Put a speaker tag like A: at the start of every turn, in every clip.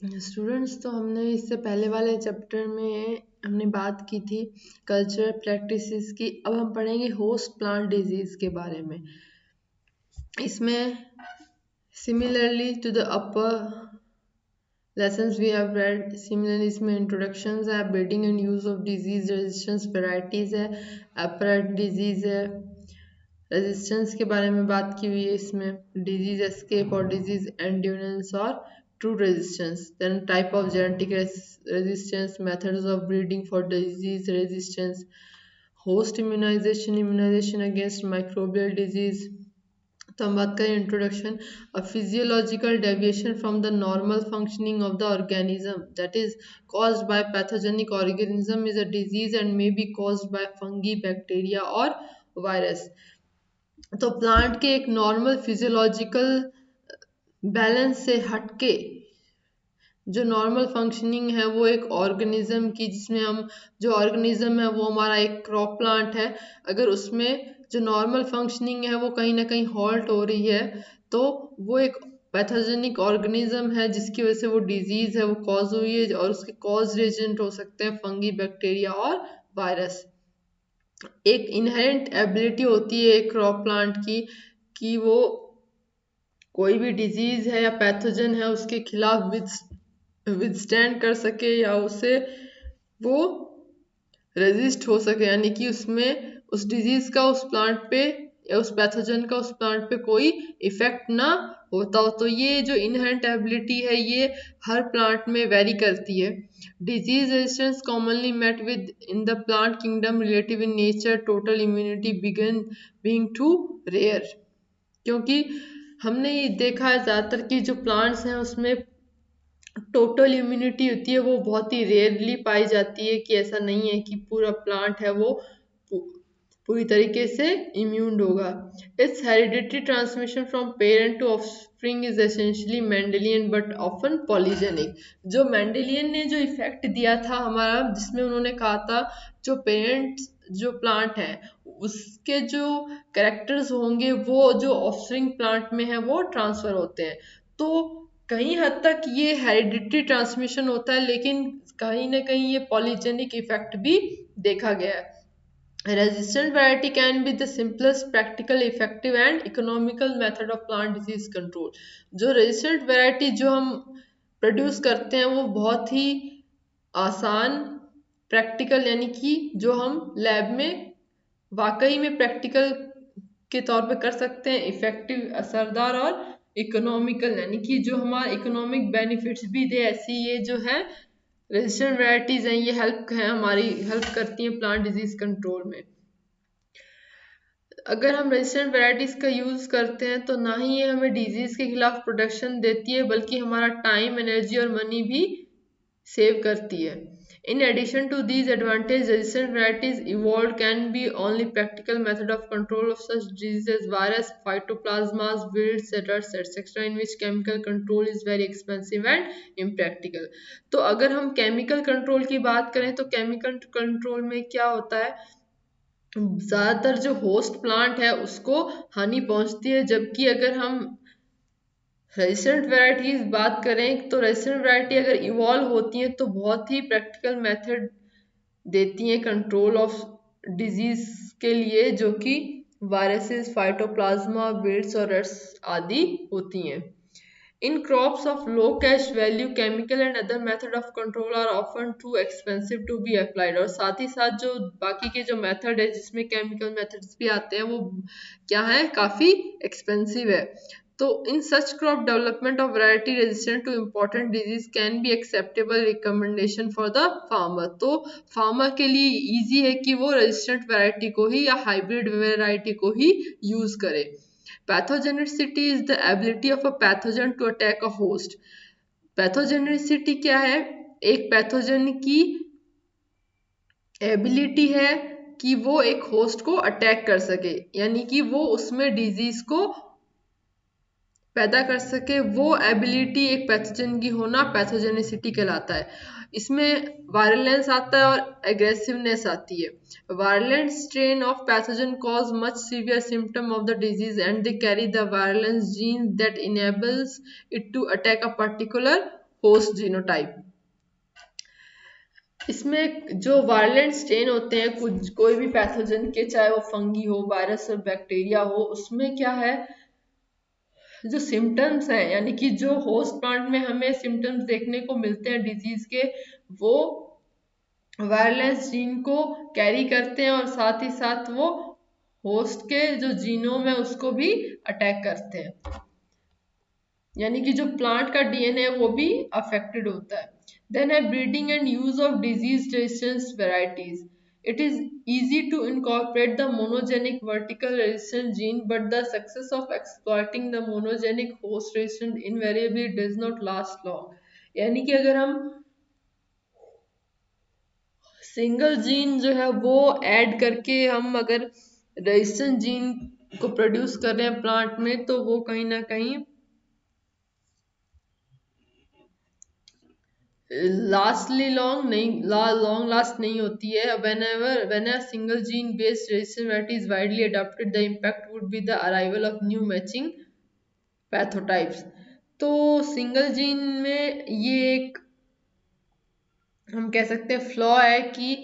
A: Students, तो हमने इससे पहले वाले चैप्टर में हमने बात की थी कल्चरल प्रैक्टिसेस की। अब हम पढ़ेंगे होस्ट प्लांट डिजीज के बारे में। इसमें similarly to the upper lessons we have read, similarly इसमें introductions है, breeding and use of disease resistance varieties है, apparent disease है, रेजिस्टेंस के बारे में बात की हुई है इसमें, डिजीज एस्केप और डिजीज एंड्योरेंस और true resistance, then type of genetic resistance, methods of breeding for disease resistance, host immunization against microbial disease. तो हम बात करें introduction. A physiological deviation from the normal functioning of the organism that is caused by pathogenic organism is a disease and may be caused by fungi, bacteria और virus. तो plant के एक normal physiological balance से हटके जो normal functioning है वो एक ऑर्गेनिज्म की, जिसमें हम जो ऑर्गेनिज्म है वो हमारा एक क्रॉप प्लांट है, अगर उसमें जो नॉर्मल फंक्शनिंग है वो कहीं ना कहीं हॉल्ट हो रही है तो वो एक पैथोजेनिक ऑर्गेनिज्म है जिसकी वजह से वो डिजीज है वो कॉज हुई है, और उसके कॉज एजेंट हो सकते हैं फंगी, बैक्टीरिया और वायरस। एक इनहेरेंट एबिलिटी होती है एक क्रॉप प्लांट की कि वो कोई भी डिजीज है या पैथोजन है उसके खिलाफ विदस्टैंड कर सके या उसे वो रेजिस्ट हो सके, यानी कि उसमें उस डिजीज का उस प्लांट पे या उस पैथोजन का उस प्लांट पे कोई इफेक्ट ना होता हो। तो ये जो इनहेरेंट एबिलिटी है ये हर प्लांट में वेरी करती है। Disease resistance commonly met with in the plant kingdom relative in nature, total immunity began being too rare. क्योंकि हमने ये देखा है ज़्यादातर कि जो प्लांट्स हैं उसमें टोटल इम्यूनिटी होती है वो बहुत ही रेयरली पाई जाती है, कि ऐसा नहीं है कि पूरा प्लांट है वो पूरी तरीके से इम्यून होगा। It's hereditary transmission from parent to offspring is essentially Mendelian but often polygenic. जो मेंडेलियन ने जो इफेक्ट दिया था हमारा, जिसमें उन्होंने कहा था जो पेरेंट जो प्लांट है उसके जो कैरेक्टर्स होंगे वो जो ऑफस्प्रिंग प्लांट में है वो ट्रांसफर होते हैं। तो कहीं हद तक ये हेरिडिटरी ट्रांसमिशन होता है, लेकिन कहीं ना कहीं ये पॉलीजेनिक इफेक्ट भी देखा गया है। Resistant variety can be the simplest, practical, effective and economical method of plant disease control। जो resistant variety जो हम प्रोड्यूस करते हैं वो बहुत ही आसान, प्रैक्टिकल, यानी कि जो हम लैब में वाकई में प्रैक्टिकल के तौर पे कर सकते हैं, इफेक्टिव, असरदार और इकोनॉमिकल, यानी कि जो हमारा इकोनॉमिक बेनिफिट्स भी दे, ऐसी ये जो है रेजिस्टेंट वैरायटीज हैं ये हमारी हेल्प करती हैं प्लांट डिजीज कंट्रोल में। अगर हम रेजिस्टेंट वैरायटीज का यूज करते हैं तो ना ही ये हमें डिजीज के खिलाफ प्रोटेक्शन देती है बल्कि हमारा टाइम, एनर्जी और मनी भी सेव करती है। In addition to these advantages, resistant varieties evolved can be only practical method of control of such diseases as virus, phytoplasmas, weeds, etc., in which chemical control is very expensive and impractical। तो अगर हम chemical control की बात करें तो chemical control में क्या होता है, ज़्यादातर जो होस्ट प्लांट है उसको हानि पहुंचती है, जबकि अगर हम रेजिस्टेंट वैरायटीज बात करें तो रेजिस्टेंट वैरायटी अगर इवॉल्व होती हैं तो बहुत ही प्रैक्टिकल मेथड देती हैं कंट्रोल ऑफ डिजीज के लिए, जो कि वायरसेस, फाइटोप्लाज्मा, विल्ट्स और रट्स आदि होती हैं। In crops of low cash value, chemical and other method of control are often too expensive to be applied। और साथ ही साथ जो बाकी के जो मेथड है जिसमें केमिकल मेथड्स भी आते हैं वो क्या है, काफ़ी एक्सपेंसिव है। तो in such crop development of variety resistant to important disease can be acceptable recommendation for the farmer। तो फार्मर के लिए इजी है कि वो रेजिस्टेंट वैरायटी को ही या हाइब्रिड वैरायटी को ही यूज करे। Pathogenicity is the ability of a pathogen to attack a host. Pathogenicity क्या है, एक पैथोजन की एबिलिटी है कि वो एक होस्ट को अटैक कर सके, यानी कि वो उसमें डिजीज को पैदा कर सके। वो एबिलिटी एक पैथोजन की होना पैथोजेनिसिटी कहलाता है। इसमें वायरलेंस आता है और एग्रेसिवनेस आती है। Virulent strain of pathogen cause much severe symptom of the disease and they carry the virulence gene that enables it to attack a particular host genotype. इसमें जो वायलेंट स्ट्रेन होते हैं कुछ कोई भी पैथोजन के, चाहे वो फंगी हो, वायरस हो, बैक्टीरिया हो, उसमें क्या है, जो सिम्टम्स हैं, यानी कि जो होस्ट प्लांट में हमें सिम्टम्स देखने को मिलते हैं डिजीज के, वो वायरलेस जीन को कैरी करते हैं और साथ ही साथ वो होस्ट के जो जीनोम है उसको भी अटैक करते हैं, यानी कि जो प्लांट का डीएनए है वो भी अफेक्टेड होता है। देन है breeding and use of disease resistance varieties. It is easy to incorporate the monogenic vertical resistant gene, but the success of exploiting the monogenic host resistant invariably does not last long. यानी कि अगर हम single gene जो है वो add करके हम अगर रेजिस्टेंट जीन को प्रोड्यूस कर रहे हैं प्लांट में, तो वो कहीं ना कहीं लास्टली लॉन्ग लास्ट नहीं होती है। when a single gene based resistant variety is widely adopted, the impact would be the arrival of new matching पैथोटाइप्स। तो सिंगल जीन में ये एक हम कह सकते हैं फ्लॉ है कि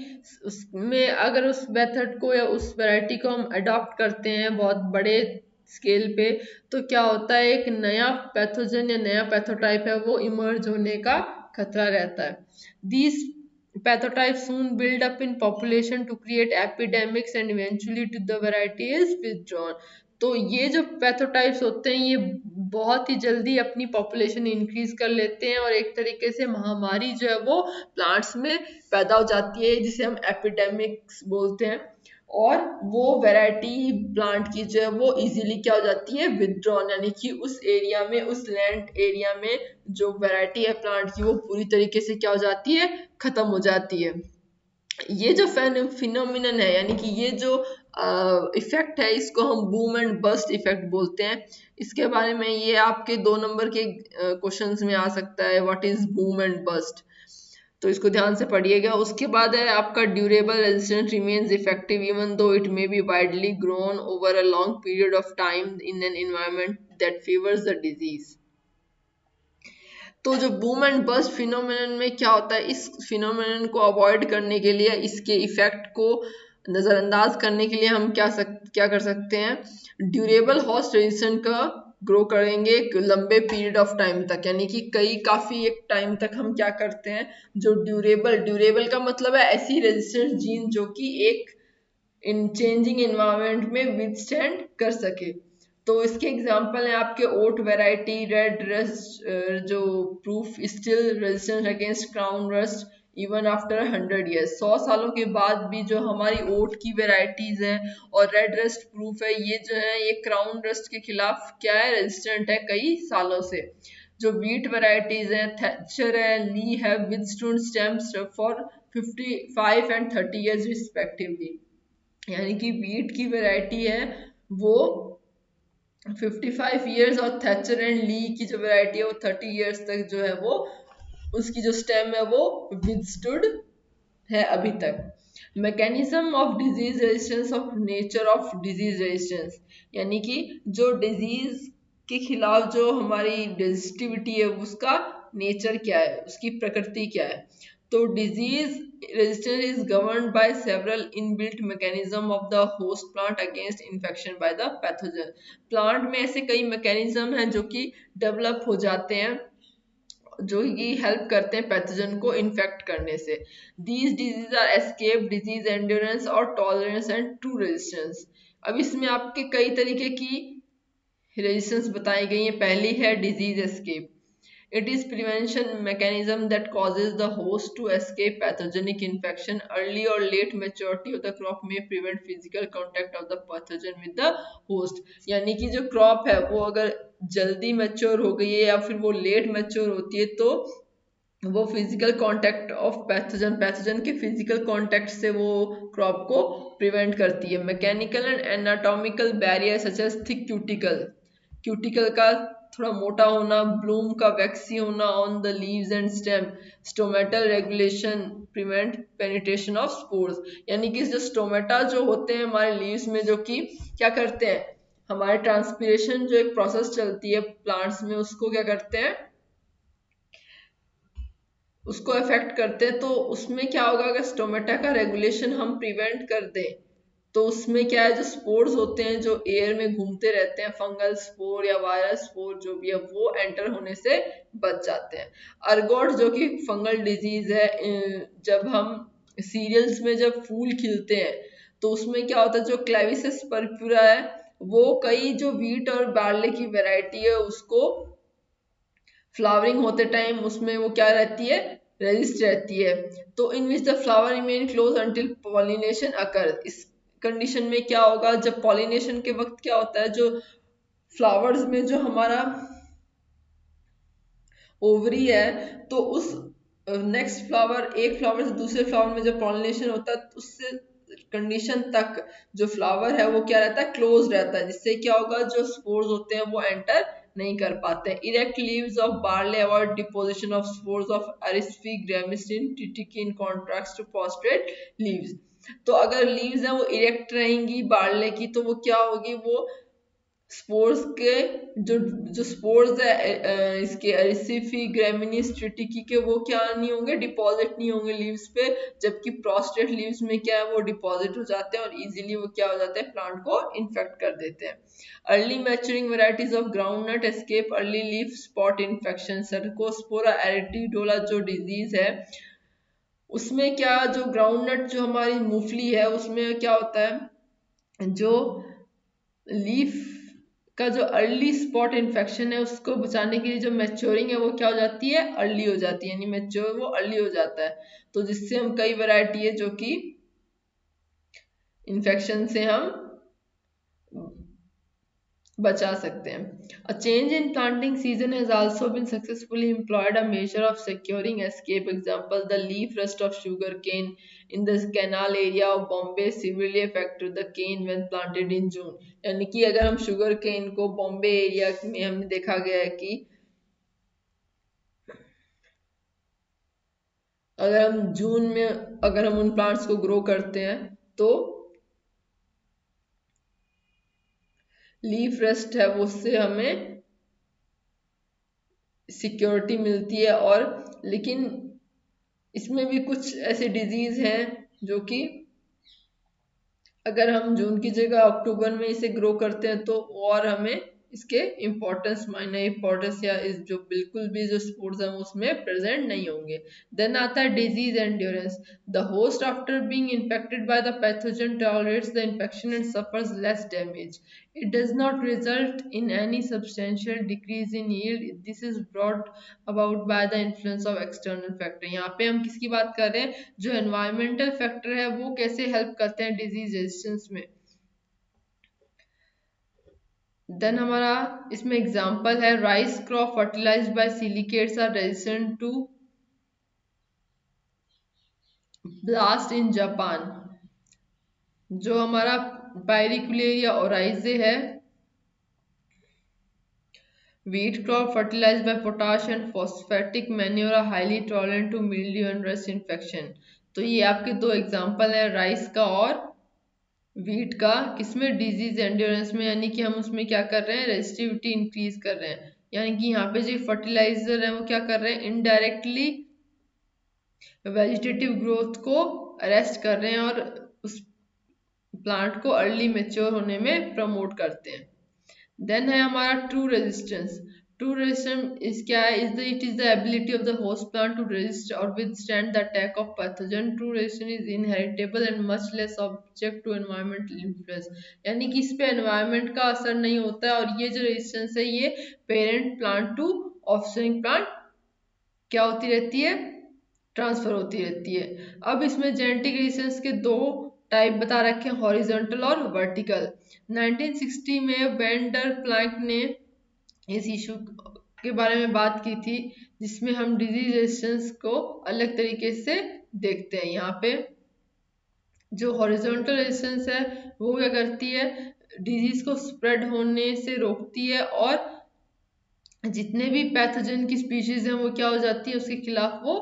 A: उसमें अगर उस मेथड को या उस वैरायटी को हम अडॉप्ट करते हैं बहुत बड़े स्केल पे, तो क्या होता है, एक नया पैथोजन या नया पैथोटाइप है वो इमर्ज होने का खतरा रहता है। These pathotypes soon build up in population to create epidemics and eventually to the variety is withdrawn। तो ये जो पैथोटाइप्स होते हैं ये बहुत ही जल्दी अपनी पॉपुलेशन इंक्रीज कर लेते हैं और एक तरीके से महामारी जो है वो प्लांट्स में पैदा हो जाती है, जिसे हम एपिडेमिक्स बोलते हैं। और वो वैरायटी प्लांट की जो है वो इजीली क्या हो जाती है, विदड्रॉन, यानी कि उस एरिया में, उस लैंड एरिया में जो वैरायटी है प्लांट की वो पूरी तरीके से क्या हो जाती है, खत्म हो जाती है। ये जो फिनोमिनन है, यानी कि ये जो इफेक्ट है, इसको हम बूम एंड बस्ट इफेक्ट बोलते हैं। इसके बारे में ये आपके 2 नंबर के क्वेश्चंस में आ सकता है, what is boom and bast, तो इसको ध्यान से पढ़िएगा। उसके बाद है आपका durable resistance remains effective even though it may be widely grown over a long period of time in an environment that favours the disease. तो जो बूम एंड बस्ट फिनोमेनन में क्या होता है, इस फिनोमेनन को अवॉइड करने के लिए, इसके इफेक्ट को नज़रअंदाज करने के लिए हम क्या कर सकते हैं, ड्यूरेबल होस्ट रेजिस्टेंस का ग्रो करेंगे एक लंबे पीरियड ऑफ टाइम तक, यानी कि काफी एक टाइम तक हम क्या करते हैं, जो ड्यूरेबल का मतलब है ऐसी रेजिस्टेंस जीन जो कि एक इन चेंजिंग इन्वायरमेंट में विदस्टैंड कर सके। तो इसके एग्जांपल हैं आपके ओट वैरायटी, रेड रस्ट, जो proof still resistance against crown rust even after 100 years. 100 सालों के बाद भी जो हमारी ओट की वेराइटीज हैं और रेड रस्ट प्रूफ है, ये जो है ये क्राउन रस्ट के खिलाफ क्या है, रेजिस्टेंट है कई सालों से। जो वीट वेराइटीज हैं, थैचर है, ली है, withstood stems for 55 and 30 years respectively. यानी कि वीट की वैरायटी है वो 55 ईयर्स और थैचर एंड ली की जो वैरायटी है वो 30 ईयर्स तक जो है वो उसकी जो स्टेम है वो विदस्टूड है अभी तक। Mechanism of disease resistance of nature of disease resistance, यानी कि जो डिजीज के खिलाफ जो हमारी रेजिस्टिविटी है उसका नेचर क्या है, उसकी प्रकृति क्या है। तो disease resistance is governed by several inbuilt mechanism of the host plant against infection by the pathogen। Plant में ऐसे कई मैकेनिज्म हैं जो कि डेवलप हो जाते हैं, जो कि हेल्प करते हैं पैथोजन को इन्फेक्ट करने से। These disease are escape disease endurance और टॉलरेंस एंड ट्रू रेजिस्टेंस। अब इसमें आपके कई तरीके की रेजिस्टेंस बताई गई है। पहली है disease escape. It is prevention mechanism that causes the host to escape pathogenic infection. Early or late maturity of the crop may prevent physical contact of the pathogen with the host। यानी कि जो crop है वो अगर जल्दी mature हो गई है या फिर वो लेट मैच्योर होती है, तो वो फिजिकल कांटेक्ट ऑफ पैथोजन के फिजिकल कांटेक्ट से वो क्रॉप को प्रिवेंट करती है। Mechanical and anatomical barrier such as thick cuticle का थोड़ा मोटा होना, ब्लूम का वैक्सी होना on the leaves and stem, stomatal regulation prevent penetration of spores. यानी कि जो स्टोमेटा जो होते हैं हमारे लीव्स में, जो कि क्या करते हैं, हमारे ट्रांसपीरेशन जो एक प्रोसेस चलती है प्लांट्स में, उसको क्या करते हैं, उसको अफेक्ट करते हैं। तो उसमें क्या होगा, अगर स्टोमेटा का रेगुलेशन हम प्रिवेंट कर दें तो उसमें क्या है, जो स्पोर्स होते हैं जो एयर में घूमते रहते हैं, फंगल स्पोर या वायरस स्पोर जो भी है, वो एंटर होने से बच जाते हैं। अर्गोट जो कि फंगल डिजीज है, जब हम सीरियल्स में जब फूल खिलते हैं तो उसमें क्या होता है, जो क्लेविसिस पर्पुरा है वो कई जो व्हीट और बार्ले की वैरायटी है उसको फ्लावरिंग होते टाइम उसमें वो क्या रहती है, रेजिस्ट रहती है। तो in which the flower remain close until pollination occur. इस कंडीशन में क्या होगा, जब पॉलिनेशन के वक्त क्या होता है, जो फ्लावर्स में जो हमारा ओवरी है, तो उस नेक्स्ट फ्लावर, एक फ्लावर से दूसरे फ्लावर में जब पॉलिनेशन होता है तो उससे कंडीशन तक जो फ्लावर है वो क्या रहता है, क्लोज रहता है, जिससे क्या होगा, जो स्पोर्स होते हैं वो एंटर नहीं कर पाते। Erect leaves of barley avoid deposition of spores of Erysiphe graminis टिटिकी in contrast to phosphate leaves. तो अगर लीव्स है वो इरेक्ट रहेंगी बार्ले की तो वो क्या होगी, वो स्पोर्स के जो जो स्पोर्स है इसके एरिसिफी ग्रेमिनीस ट्रिटिकी के, वो क्या नहीं होंगे, डिपॉजिट नहीं होंगे लीव्स पे। जबकि प्रोस्टेट लीव्स में क्या है, वो डिपॉजिट हो जाते हैं और इजीली वो क्या हो जाते हैं, प्लांट को इन्फेक्ट कर देते हैं। Early maturing varieties of groundnut escape early leaf spot infection. Cercospora arachidicola जो डिजीज है उसमें क्या, जो ग्राउंडनट जो हमारी मूंगफली है उसमें क्या होता है, जो लीफ का जो अर्ली स्पॉट इन्फेक्शन है उसको बचाने के लिए जो मैच्योरिंग है वो क्या हो जाती है, अर्ली हो जाती है, यानी मैच्योर वो अर्ली हो जाता है। तो जिससे हम कई वैरायटी है जो कि इन्फेक्शन से हम बचा सकते हैं। A change in planting season has also been successfully employed, a measure of securing escape. Example, the leaf rust of sugarcane in the canal area of Bombay severely affected the cane when planted in June. यानी कि अगर हम sugar cane को Bombay area में हमने देखा गया है कि अगर हम जून में अगर हम उन प्लांट्स को ग्रो करते हैं तो लीफ रस्ट है वो उससे हमें सिक्योरिटी मिलती है। और लेकिन इसमें भी कुछ ऐसे डिजीज हैं जो कि अगर हम जून की जगह अक्टूबर में इसे ग्रो करते हैं तो और हमें इसके इम्पोर्टेंस मायने इम्पोर्टेंस या इस जो बिल्कुल भी जो स्पोर्ट्स हैं उसमें प्रेजेंट नहीं होंगे। देन आता है disease endurance. The host after being infected by the pathogen tolerates the infection and suffers less damage. It does not result in any substantial decrease in yield. This is brought about by the influence of external factor. यहाँ पे हम किसकी बात कर रहे हैं, जो environmental factor है वो कैसे help करते हैं disease resistance में। देन हमारा इसमें एग्जाम्पल है, rice crop fertilized by silicates are resistant to blast in Japan. जो हमारा पायरिकुलेरिया ओराइजे है, wheat crop fertilized by potash and phosphatic manure are highly tolerant to mildew and rust infection. तो ये आपके दो एग्जांपल हैं, राइस का और व्हीट का, किसमें, डिजीज एंड्योरेंस में, यानी कि हम उसमें क्या कर रहे हैं, रेजिस्टिविटी इंक्रीज कर रहे हैं। यानी कि यहाँ पे जो फर्टिलाइजर है वो क्या कर रहे हैं, इनडायरेक्टली वेजिटेटिव ग्रोथ को अरेस्ट कर रहे हैं और उस प्लांट को अर्ली मेच्योर होने में प्रमोट करते हैं। देन है हमारा true resistance. True resistance is क्या है, it is the ability of the host plant to resist और withstand the attack of pathogen. True resistance is inheritable and much less object to environmental influence. यानी कि इस पे environment का असर नहीं होता है और ये जो रेजिस्टेंस है ये parent plant to offspring plant क्या होती रहती है, ट्रांसफर होती रहती है। अब इसमें जेनेटिक रेजिस्टेंस के दो टाइप बता रखे हैं, हॉरिजॉन्टल और वर्टिकल। 1960 में वेंडर प्लैंक ने इस इशू के बारे में बात की थी जिसमें हम डिजीज रेजिस्टेंस को अलग तरीके से देखते हैं। यहाँ पे जो हॉरिजॉन्टल रेजिस्टेंस है वो क्या करती है, डिजीज को स्प्रेड होने से रोकती है और जितने भी पैथोजन की स्पीशीज हैं वो क्या हो जाती है, उसके खिलाफ वो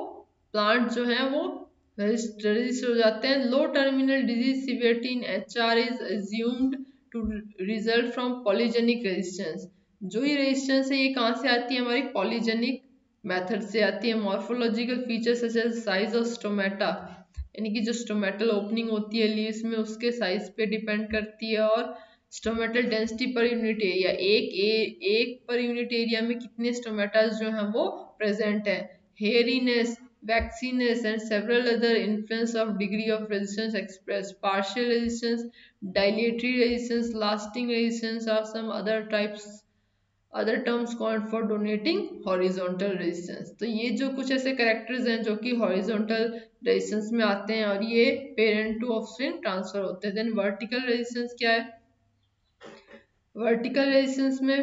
A: प्लांट जो है वो रजिस्टर हो जाते हैं। Low terminal disease severity in HR is assumed to result from polygenic resistance. जो ये रेजिस्टेंस है ये कहाँ से आती है, हमारी पॉलीजेनिक मेथड से आती है। Morphological features such as size of stomata, यानी कि जो स्टोमेटल ओपनिंग होती है लीव्स में उसके साइज पे डिपेंड करती है। और stomatal density per unit area, एक पर यूनिट एरिया में कितने स्टोमेटास जो हैं वो प्रेजेंट है। हेयरीनेस, waxiness and several other influence of degree of resistance expressed. Partial resistance, dilatory resistance, lasting resistance are some other terms called for donating horizontal resistance. तो ये जो कुछ ऐसे करेक्टर्स हैं जो कि horizontal resistance में आते हैं और ये parent to offspring transfer होते हैं। Then vertical resistance क्या है? Vertical resistance में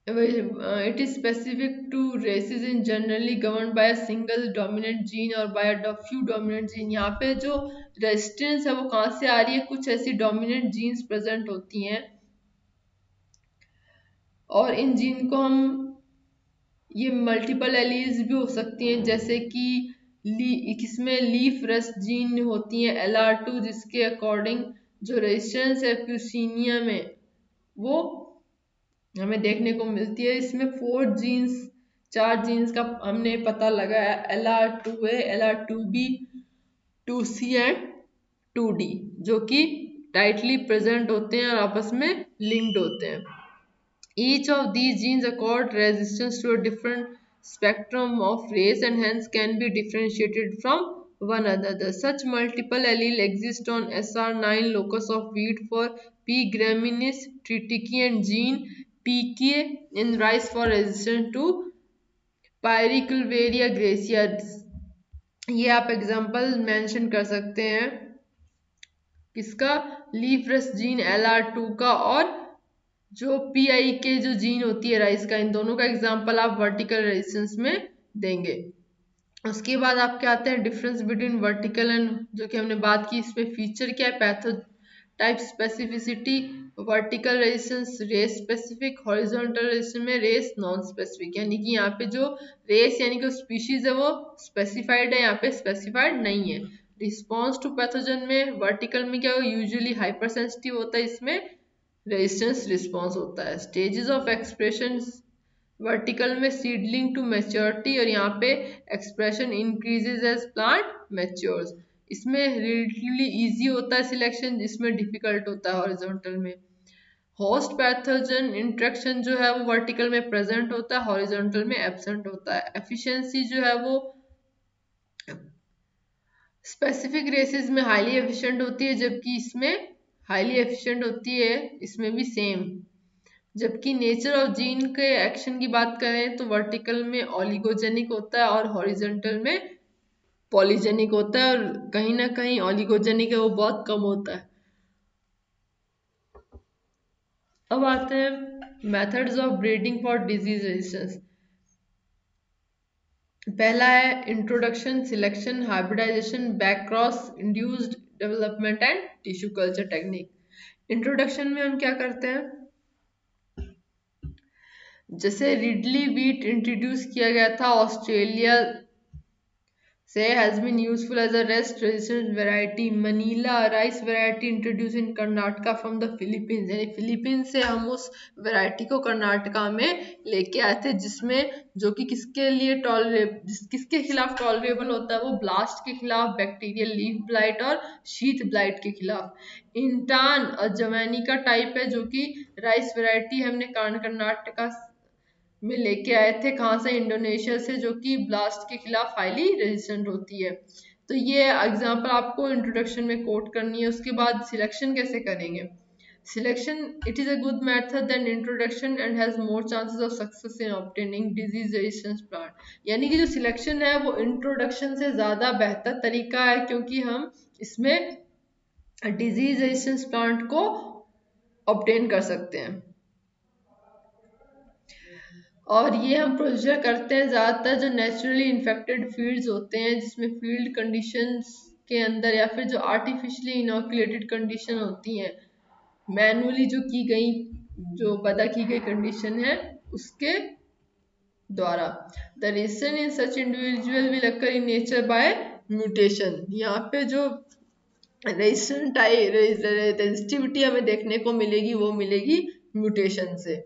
A: it is specific to races in generally governed by a single dominant gene or by a few dominant gene। यहाँ पे जो रेजिस्टेंस है वो कहाँ से आ रही है? कुछ ऐसी डोमिनेंट जीन्स प्रेजेंट होती हैं और इन जीन को हम ये मल्टीपल एलीज भी हो सकती हैं, जैसे कि किसमें लीफ रस्ट जीन होती है LR2, जिसके अकॉर्डिंग जो रेजिस्टेंस है प्यूसिनिया में वो हमें देखने को मिलती है। इसमें 4 जीन्स का हमने पता लगाया, LR2A, LR2B, 2C and 2D, जो कि टाइटली प्रेजेंट होते हैं और आपस में लिंक्ड होते हैं। Each of these genes accord resistance to a different spectrum of race and hence can be differentiated from one another. Such multiple allele exist on SR9 locus of wheat for P. graminis triticum gene PK in rice for resistance to Pyricularia gracia। ये आप example mention कर सकते हैं किसका? Leaf rust gene LR2 का और जो PI के जो जीन होती है राइस का, इन दोनों का एग्जांपल आप वर्टिकल रेजिस्टेंस में देंगे। उसके बाद आपके आते हैं डिफरेंस बिटवीन वर्टिकल एंड, जो कि हमने बात की इसमें फीचर क्या है, pathotype specificity, vertical resistance race specific, horizontal resistance में रेस नॉन स्पेसिफिक, यानी कि यहाँ पे जो रेस यानी कि स्पीशीज है वो स्पेसिफाइड है, यहाँ पे स्पेसिफाइड नहीं है। रिस्पॉन्स टू पैथोजन में वर्टिकल में क्या हो, यूजुअली हाइपर सेंसिटिव होता है, इसमें रेजिस्टेंस रिस्पॉन्स होता है। स्टेजेस ऑफ एक्सप्रेशन, वर्टिकल में सीडलिंग टू मैच्योरिटी और यहाँ पे expression increases as plant matures. इसमें रिलेटिवली इजी होता है सिलेक्शन, जिसमें डिफिकल्ट होता है हॉरिजॉन्टल में। होस्ट पैथोजन इंट्रैक्शन जो है वो वर्टिकल में प्रेजेंट होता है, हॉरिजॉन्टल में एब्सेंट होता है। एफिशिएंसी जो है वो स्पेसिफिक रेसेस में हाईली एफिशिएंट होती है, जबकि इसमें हाईली एफिशिएंट होती है, इसमें भी सेम। जबकि नेचर ऑफ जीन के एक्शन की बात करें तो वर्टिकल में ऑलिगोजेनिक होता है और हॉरिजॉन्टल में पॉलीजेनिक होता है, और कहीं ना कहीं ऑलिगोजेनिक है वो बहुत कम होता है। अब आते हैं methods of breeding for disease resistance. पहला है introduction, selection, hybridization, back cross, induced development and tissue culture technique. Introduction में हम क्या करते हैं, जैसे रिडली व्हीट इंट्रोड्यूस किया गया था ऑस्ट्रेलिया से, has been useful as a rest resistant variety. Manila rice variety introduced in Karnataka from the Philippines, यानी फिलीपींस से हम उस वैरायटी को कर्नाटका में लेके आए थे, जिसमें जो कि किसके लिए किसके खिलाफ टॉलरेबल होता है, वो ब्लास्ट के खिलाफ, बैक्टीरियल लीफ ब्लाइट और शीथ ब्लाइट के खिलाफ। इंटान अजवैनी का टाइप है, जो कि राइस वैरायटी हमने कर्नाटका में लेके आए थे, कहाँ से, इंडोनेशिया से, जो कि ब्लास्ट के खिलाफ हाईली रेजिस्टेंट होती है। तो ये एग्जांपल आपको इंट्रोडक्शन में कोट करनी है। उसके बाद सिलेक्शन कैसे करेंगे। Selection, it is a good method then introduction and has more chances of success in obtaining disease resistance plant. यानी कि जो सिलेक्शन है वो इंट्रोडक्शन से ज्यादा बेहतर तरीका है, क्योंकि हम इसमें डिजीज रेजिस्टेंस प्लांट को ऑब्टेन कर सकते हैं। और ये हम प्रोसीजर करते हैं ज़्यादातर जो नेचुरली इन्फेक्टेड फील्ड्स होते हैं, जिसमें फील्ड कंडीशंस के अंदर या फिर जो आर्टिफिशियली इनोकुलेटेड कंडीशन होती हैं, मैनुअली जो की गई, जो पैदा की गई कंडीशन है उसके द्वारा। The resistance in such individual will occur in nature by mutation. यहाँ पे जो रेजिस्टिविटी हमें देखने को मिलेगी वो मिलेगी म्यूटेशन से।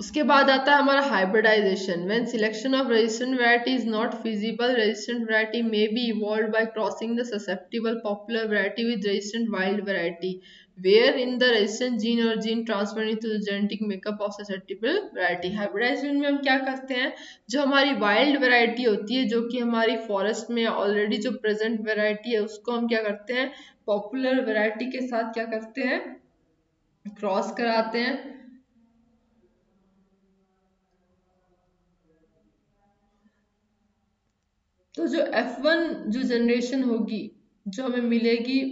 A: उसके बाद आता है हमारा hybridization. When selection of resistant variety is not feasible, resistant variety may be evolved by crossing the susceptible popular variety with resistant wild variety, where in the resistant gene or gene transfer into the genetic makeup of susceptible variety। Hybridization में हम क्या करते हैं, जो हमारी wild variety होती है, जो कि हमारी फॉरेस्ट में ऑलरेडी जो प्रेजेंट वैरायटी है, उसको हम क्या करते हैं, पॉपुलर वैरायटी के साथ क्या करते हैं, क्रॉस कराते हैं। तो जो F1 जो जनरेशन होगी, जो हमें मिलेगी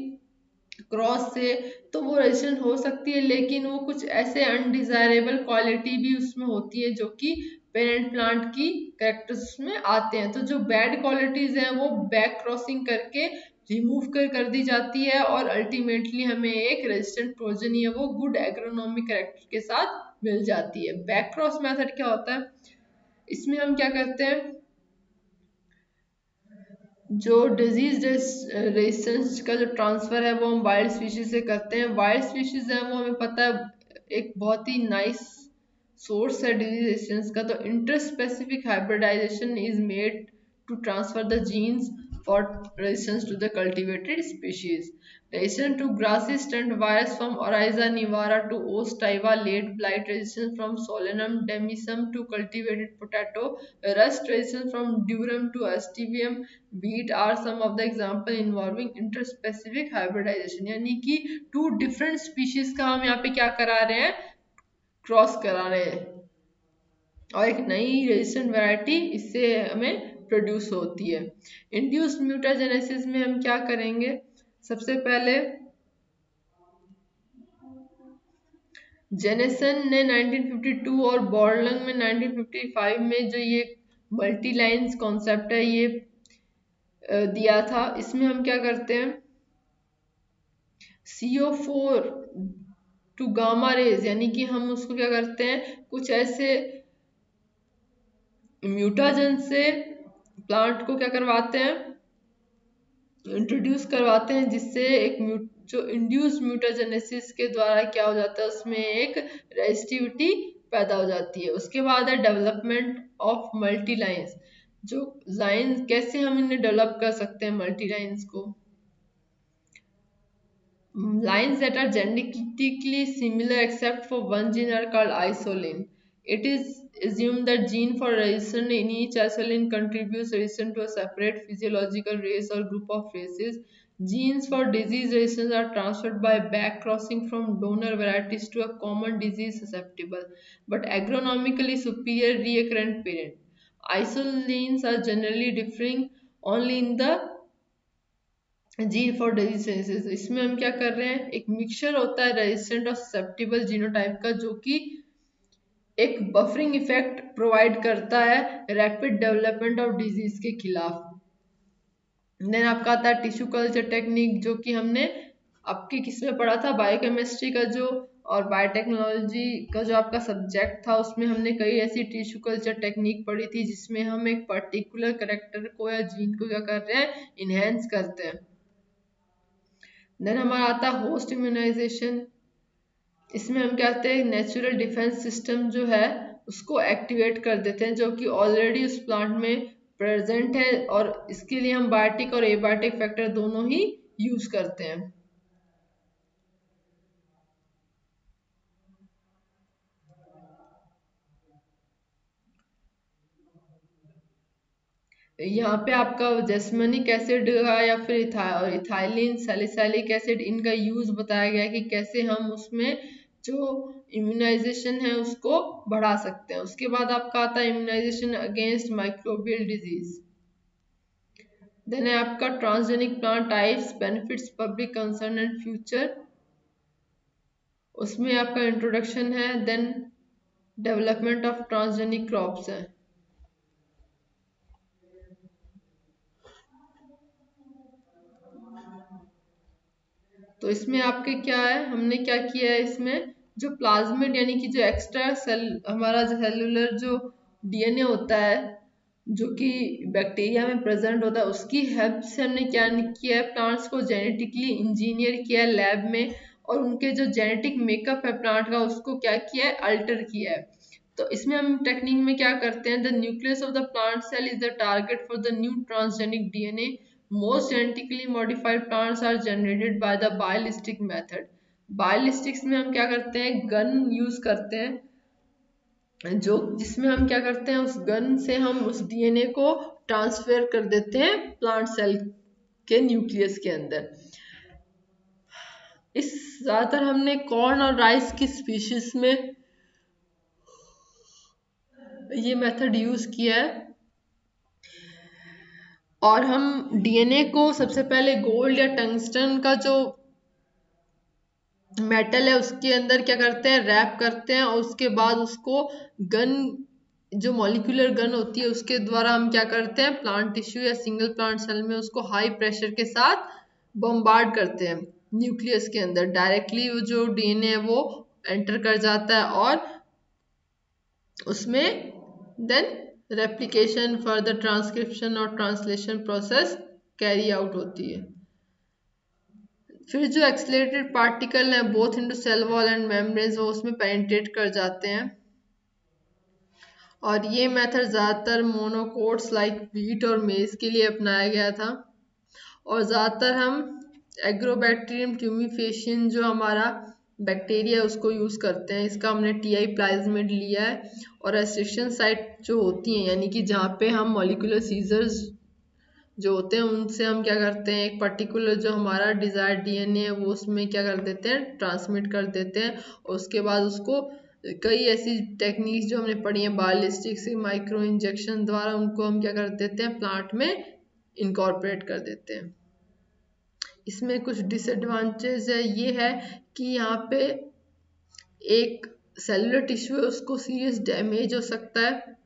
A: क्रॉस से, तो वो रेजिस्टेंट हो सकती है, लेकिन वो कुछ ऐसे अनडिजायरेबल क्वालिटी भी उसमें होती है जो कि पेरेंट प्लांट की कैरेक्टर्स में आते हैं। तो जो बैड क्वालिटीज हैं वो बैक क्रॉसिंग करके रिमूव कर दी जाती है, और अल्टीमेटली हमें एक रेजिस्टेंट प्रोजेनी है वो गुड एग्रोनॉमिक कैरेक्टर के साथ मिल जाती है। बैक क्रॉस मेथड क्या होता है, इसमें हम क्या करते हैं, जो डिजीज रेजिस्टेंस का जो ट्रांसफर है वो हम वाइल्ड स्पीशीज से करते हैं। वाइल्ड स्पीशीज है वो हमें पता है एक बहुत ही नाइस सोर्स है डिजीज रेजिस्टेंस का। तो interspecific hybridization is made to transfer the genes for resistance to the cultivated species. Resistance to grasses stand virus from Oryza nivara to Ostaiva, late blight resistance from Solanum demissum to cultivated potato, rust resistance from durum to Astivium wheat are some of the example involving interspecific hybridization। यानी कि to different species का हम यहाँ पे क्या करा रहे हैं, क्रॉस करा रहे हैं, और एक नई रेजिस्टेंट वैरायटी इससे हमें प्रोड्यूस होती है। इंड्यूस्ड म्यूटाजेनेसिस में हम क्या करेंगे, सबसे पहले जेनेसन ने 1952 और बॉर्लंग में 1955 में जो ये मल्टी लाइन्स कॉन्सेप्ट है ये दिया था। इसमें हम क्या करते हैं, CO4 टू गामा रेज, यानी कि हम उसको क्या करते हैं, कुछ ऐसे म्यूटाजन से प्लांट को क्या करवाते हैं, इंट्रोड्यूस करवाते हैं, जिससे एक जो इंड्यूस म्यूटाजेनेसिस के द्वारा क्या हो जाता है, उसमें एक रेजिस्टिविटी पैदा हो जाती है। उसके बाद है डेवलपमेंट ऑफ मल्टी लाइन्स। जो लाइन्स कैसे हम इन्हें डेवलप कर सकते हैं, मल्टी लाइन्स को, lines that are genetically similar except for one gene are called isolane. It is assumed that gene for resistance in each isolane contributes resistance to a separate physiological race or group of races. Genes for disease resistance are transferred by back crossing from donor varieties to a common disease susceptible but agronomically superior recurrent parent. Isolanes are generally differing only in the gene for disease. इसमें हम क्या कर रहे हैं, एक mixture होता है resistant और ससेप्टेबल जीनोटाइप का, जो कि एक बफरिंग इफेक्ट प्रोवाइड करता है रैपिड डेवलपमेंट ऑफ डिजीज के खिलाफ। देन आपका आता है टिश्यू कल्चर टेक्निक, जो कि हमने आपके किसमें पढ़ा था, बायोकेमिस्ट्री का जो और बायोटेक्नोलॉजी का जो आपका सब्जेक्ट था, उसमें हमने कई ऐसी टिश्यू कल्चर टेक्निक पढ़ी थी जिसमें हम एक पर्टिकुलर करेक्टर को या जीन को क्या कर रहे हैं, इनहेंस करते हैं। देन हमारा आता है होस्ट इम्यूनाइजेशन। इसमें हम क्या करते हैं, नेचुरल डिफेंस सिस्टम जो है उसको एक्टिवेट कर देते हैं, जो कि ऑलरेडी उस प्लांट में प्रेजेंट है, और इसके लिए हम बायोटिक और एबायोटिक फैक्टर दोनों ही यूज करते हैं। यहाँ पे आपका जैस्मिनिक एसिड या फिर इथाइलिन सैलिसाइलिक एसिड, इनका यूज बताया गया है कि कैसे हम उसमें जो इम्यूनाइजेशन है उसको बढ़ा सकते हैं। उसके बाद आपका आता है immunization against microbial disease. Then है आपका transgenic plant types, benefits, public concern and future, उसमें आपका इंट्रोडक्शन है। Then development of transgenic crops है। तो इसमें आपके क्या है, हमने क्या किया है, इसमें जो प्लाज्मिड यानी कि जो एक्स्ट्रा सेल हमारा जो सेलुलर जो डीएनए होता है, जो कि बैक्टीरिया में प्रेजेंट होता है, उसकी हेल्प से हमने क्या किया है, प्लांट्स को जेनेटिकली इंजीनियर किया है लैब में, और उनके जो जेनेटिक मेकअप है प्लांट का उसको क्या किया है, अल्टर किया है। तो इसमें हम टेक्निक में क्या करते हैं, the nucleus of the plant cell is the target for the new transgenic DNA. Most genetically modified plants are generated by the biolistic method. Biolistics में हम क्या करते हैं, गन यूज करते हैं, जो जिसमें हम क्या करते हैं, उस गन से हम उस डीएनए को ट्रांसफर कर देते हैं प्लांट सेल के न्यूक्लियस के अंदर। इस ज्यादातर हमने कॉर्न और राइस की स्पीशीज में ये मेथड यूज किया है। और हम डीएनए को सबसे पहले गोल्ड या टंगस्टन का जो मेटल है उसके अंदर क्या करते हैं, रैप करते हैं, और उसके बाद उसको गन, जो मॉलिक्यूलर गन होती है उसके द्वारा हम क्या करते हैं, प्लांट टिश्यू या सिंगल प्लांट सेल में उसको हाई प्रेशर के साथ बम्बार्ड करते हैं न्यूक्लियस के अंदर। डायरेक्टली वो जो डीएनए है वो एंटर कर जाता है और उसमें देन रेप्लिकेशन, फर्दर ट्रांसक्रिप्शन और ट्रांसलेशन प्रोसेस कैरी आउट होती है। फिर जो एक्सलेटेड पार्टिकल हैं both into cell wall and membranes, वो उसमें पेनिट्रेट कर जाते हैं। और ये मेथड ज़्यादातर मोनोकोट्स लाइक व्हीट और मेज के लिए अपनाया गया था। और ज़्यादातर हम एग्रोबैक्टीरियम ट्यूमिफेशियन जो हमारा बैक्टीरिया उसको यूज़ करते हैं। इसका हमने टीआई प्लाज्मिड लिया है। और रेस्ट्रिक्शन साइट जो होती हैं, यानी कि जहाँ पे हम मॉलिक्यूलर सीजर्स जो होते हैं उनसे हम क्या करते हैं, एक पर्टिकुलर जो हमारा डिजायर्ड डीएनए है वो उसमें क्या कर देते हैं, ट्रांसमिट कर देते हैं। और उसके बाद उसको कई ऐसी टेक्निक्स जो हमने पढ़ी हैं बायोलिस्टिक से, माइक्रो इंजेक्शन द्वारा उनको हम क्या कर देते हैं, प्लांट में इनकॉर्पोरेट कर देते हैं। इसमें कुछ डिसएडवांटेज है, ये है कि यहाँ पे एक सेलुलर टिश्यू है उसको सीरियस डैमेज हो सकता है।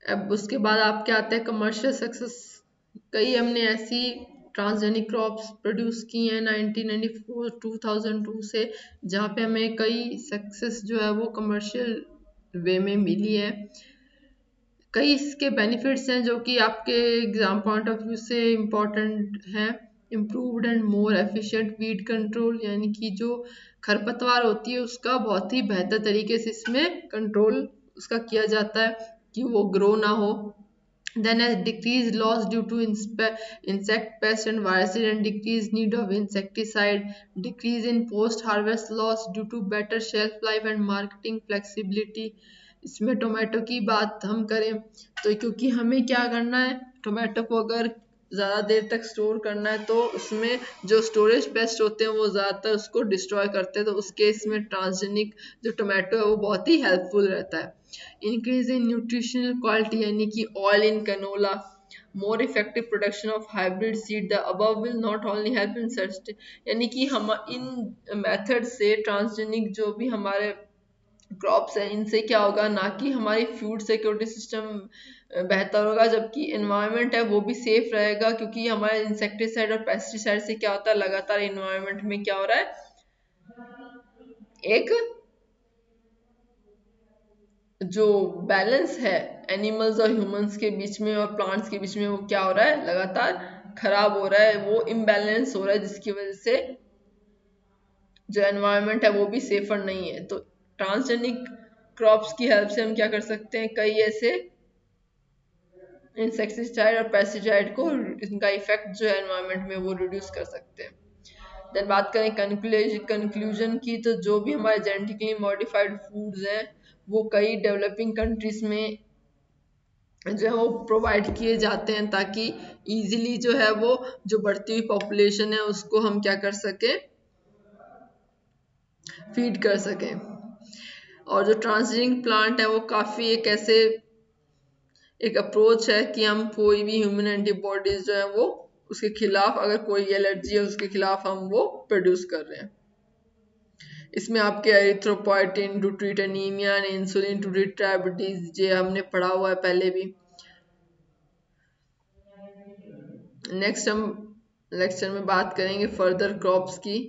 A: अब उसके बाद आपके आते हैं कमर्शियल सक्सेस। कई हमने ऐसी ट्रांसजेनिक क्रॉप्स प्रोड्यूस की हैं 1994-2002 से, जहाँ पे हमें कई सक्सेस जो है वो कमर्शियल वे में मिली है। कई इसके बेनिफिट्स हैं जो कि आपके एग्जाम पॉइंट ऑफ व्यू से इम्पोर्टेंट हैं। Improved and more efficient weed control, यानी कि जो खरपतवार होती है उसका बहुत ही बेहतर तरीके से इसमें कंट्रोल उसका किया जाता है कि वो ग्रो ना हो। Then a decreased loss due to insect pest and viruses and decreased need of insecticide, decrease in post-harvest loss due to better shelf life and marketing flexibility। इसमें टोमेटो की बात हम करें तो क्योंकि हमें क्या करना है, टोमेटो को अगर ज़्यादा देर तक स्टोर करना है तो उसमें जो स्टोरेज पेस्ट होते हैं वो ज़्यादातर उसको डिस्ट्रॉय करते हैं। तो उस केस में ट्रांसजेनिक जो टोमेटो है वो बहुत ही हेल्पफुल रहता है। इंक्रीज इन न्यूट्रिशनल क्वालिटी, यानी कि oil in canola, more effective production of hybrid seed, the above will not only help in search, यानी कि हम इन मेथड से ट्रांसजेनिक जो भी हमारे क्रॉप्स हैं इनसे क्या होगा, ना कि हमारी फूड सिक्योरिटी सिस्टम बेहतर होगा, जबकि एनवायरनमेंट है वो भी सेफ रहेगा। क्योंकि हमारे इंसेक्टिसाइड और पेस्टिसाइड से क्या होता है, लगातार एनवायरनमेंट में क्या हो रहा है, एक जो बैलेंस है एनिमल्स और ह्यूमंस के बीच में और प्लांट्स के बीच में वो क्या हो रहा है, लगातार खराब हो रहा है, वो इम्बैलेंस हो रहा है, जिसकी वजह से जो एनवायरनमेंट है वो भी सेफर नहीं है। तो ट्रांसजेनिक क्रॉप्स की हेल्प से हम क्या कर सकते हैं, कई ऐसे इंसेक्टिसाइड और पेस्टिसाइड को इनका इफेक्ट जो है एनवायरनमेंट में वो रिड्यूस कर सकते हैं। देन बात करें कंक्लूजन की, तो जो भी हमारे जेनेटिकली मॉडिफाइड फूड्स हैं वो कई डेवलपिंग कंट्रीज में जो है वो प्रोवाइड किए जाते हैं, ताकि इजीली जो है वो जो बढ़ती हुई पॉपुलेशन है उसको हम क्या कर सकें, फीड कर सकें। और जो ट्रांसजेनिक प्लांट है वो काफ़ी एक ऐसे एक अप्रोच है कि हम कोई भी ह्यूमन एंटीबॉडीज जो है वो उसके खिलाफ, अगर कोई एलर्जी है उसके खिलाफ हम वो प्रोड्यूस कर रहे हैं। इसमें आपके erythropoietin to treat anaemia and insulin to treat diabetes, ये हमने पढ़ा हुआ है पहले भी। नेक्स्ट हम लेक्चर में बात करेंगे फर्दर क्रॉप्स की।